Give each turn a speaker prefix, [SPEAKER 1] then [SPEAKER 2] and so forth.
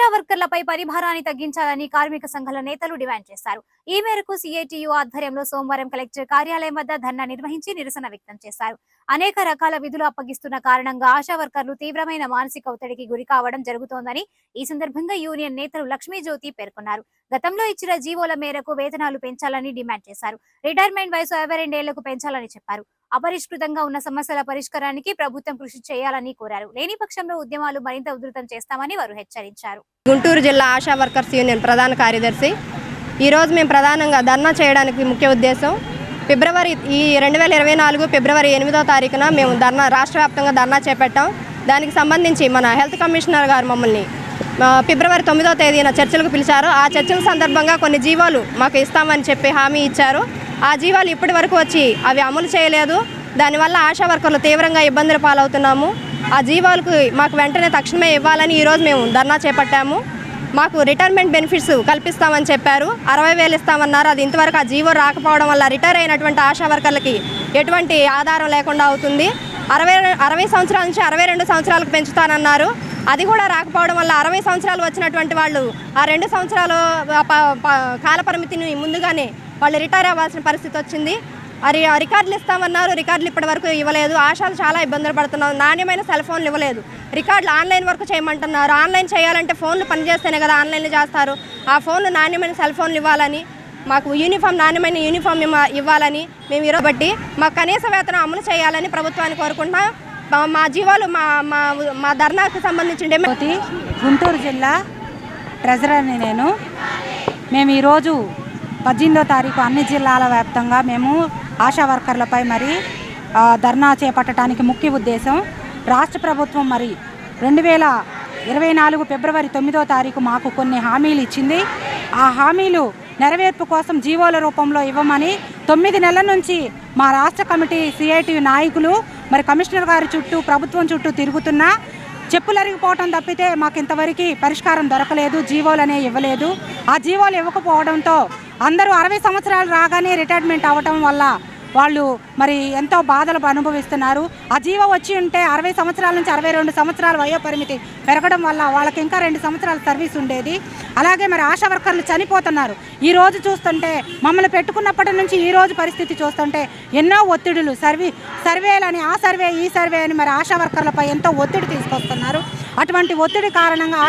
[SPEAKER 1] ఆశా వర్కర్లపై పరిభారాన్ని తగ్గించాలని కార్మిక సంఘాల నేతలు డిమాండ్ చేశారు. ఈ మేరకు సిఐటియు ఆధ్వర్యంలో సోమవారం కలెక్టర్ కార్యాలయం వద్ద ధర్నా నిర్వహించి నిరసన వ్యక్తం చేశారు. అనేక రకాల విధులు అప్పగిస్తున్న కారణంగా ఆశా వర్కర్లు తీవ్రమైన మానసిక ఒత్తిడికి గురి కావడం జరుగుతోందని ఈ సందర్భంగా యూనియన్ నేతలు లక్ష్మీజ్యోతి పేర్కొన్నారు. గతంలో ఇచ్చిన జీవోల మేరకు వేతనాలు పెంచాలని డిమాండ్ చేశారు. రిటైర్మెంట్ వయసు 52 ఏళ్లకు పెంచాలని చెప్పారు. అపరిష్కృతంగా ఉన్న సమస్యల పరిష్కారానికి ప్రభుత్వం కృషి చేయాలని కోరారు. లేని పక్షంలో ఉద్యమాలు మరింత ఉధృతం చేస్తామని వారు హెచ్చరించారు.
[SPEAKER 2] గుంటూరు జిల్లా ఆశా వర్కర్స్ యూనియన్ ప్రధాన కార్యదర్శి. ఈరోజు మేము ప్రధానంగా ధర్నా చేయడానికి ముఖ్య ఉద్దేశం ఫిబ్రవరి 2024 ఫిబ్రవరి 8వ తారీఖున మేము రాష్ట్ర వ్యాప్తంగా ధర్నా చేపట్టాం. దానికి సంబంధించి మన హెల్త్ కమిషనర్ గారు మమ్మల్ని ఫిబ్రవరి 9వ తేదీన చర్చలకు పిలిచారు. ఆ చర్చల సందర్భంగా కొన్ని జీవోలు మాకు ఇస్తామని చెప్పి హామీ ఇచ్చారు. ఆ జీవోలు ఇప్పటి వరకు వచ్చి అవి అమలు చేయలేదు. దానివల్ల ఆశా వర్కర్లు తీవ్రంగా ఇబ్బందులు పాలవుతున్నాము. ఆ జీవోలకు మాకు వెంటనే తక్షణమే ఇవ్వాలని ఈరోజు మేము ధర్నా చేపట్టాము. మాకు రిటైర్మెంట్ బెనిఫిట్స్ కల్పిస్తామని చెప్పారు. 60,000 ఇస్తామన్నారు. అది ఇంతవరకు ఆ జీవో రాకపోవడం వల్ల రిటైర్ అయినటువంటి ఆశా వర్కర్లకి ఎటువంటి ఆధారం లేకుండా అవుతుంది. 60 సంవత్సరాల నుంచి 62 సంవత్సరాలకు పెంచుతానన్నారు. అది కూడా రాకపోవడం వల్ల 60 సంవత్సరాలు వచ్చినటువంటి వాళ్ళు ఆ 2 సంవత్సరాలు కాలపరిమితిని ముందుగానే వాళ్ళు రిటైర్ అవ్వాల్సిన పరిస్థితి వచ్చింది. రికార్డులు ఇస్తామన్నారు. రికార్డులు ఇప్పటి వరకు ఇవ్వలేదు. ఆశాలు చాలా ఇబ్బందులు పడుతున్నాం. నాణ్యమైన సెల్ ఫోన్లు ఇవ్వలేదు. రికార్డులు ఆన్లైన్ వరకు చేయమంటున్నారు. ఆన్లైన్ చేయాలంటే ఫోన్లు పనిచేస్తేనే కదా ఆన్లైన్లో చేస్తారు. ఆ ఫోన్లు నాణ్యమైన సెల్ ఫోన్లు ఇవ్వాలని, మాకు నాణ్యమైన యూనిఫామ్ ఇవ్వాలని మేము ఈరోజు బట్టి మాకు కనీస వేతనం అమలు చేయాలని ప్రభుత్వాన్ని కోరుకుంటున్నాం. మా జీవాలు మా ధర్నాకు సంబంధించి
[SPEAKER 3] గుంటూరు జిల్లా ట్రెజరర్ని మేము ఈరోజు 18వ తారీఖు అన్ని జిల్లాల వ్యాప్తంగా మేము ఆశా వర్కర్లపై మరి ధర్నా చేపట్టడానికి ముఖ్య ఉద్దేశం రాష్ట్ర ప్రభుత్వం మరి 2024 ఫిబ్రవరి 9వ తారీఖు మాకు కొన్ని హామీలు ఇచ్చింది. ఆ హామీలు నెరవేర్పు కోసం జీవోల రూపంలో ఇవ్వమని 9 నెలల నుంచి మా రాష్ట్ర కమిటీ సిఐటియు నాయకులు మరి కమిషనర్ గారి చుట్టూ ప్రభుత్వం చుట్టూ తిరుగుతున్నా చెప్పులరిగిపోవటం తప్పితే మాకు ఇంతవరకు పరిష్కారం దొరకలేదు. జీవోలు అనేవి ఇవ్వలేదు. ఆ జీవోలు ఇవ్వకపోవడంతో అందరూ 60 సంవత్సరాలు రాగానే రిటైర్మెంట్ అవ్వటం వల్ల వాళ్ళు మరి ఎంతో బాధలు అనుభవిస్తున్నారు. ఆ జీవో వచ్చి ఉంటే 60 సంవత్సరాల నుంచి 62 సంవత్సరాల వయో పరిమితి పెరగడం వల్ల వాళ్ళకి ఇంకా 2 సంవత్సరాల సర్వీస్ ఉండేది. అలాగే మరి ఆశా వర్కర్లు చనిపోతున్నారు. ఈ రోజు చూస్తుంటే మమ్మల్ని పెట్టుకున్నప్పటి నుంచి ఈ రోజు పరిస్థితి చూస్తుంటే ఎన్నో ఒత్తిడులు సర్వేలని ఆ సర్వే ఈ సర్వే అని మరి ఆశా వర్కర్లపై ఎంతో ఒత్తిడి తీసుకొస్తున్నారు. అటువంటి ఒత్తిడి కారణంగా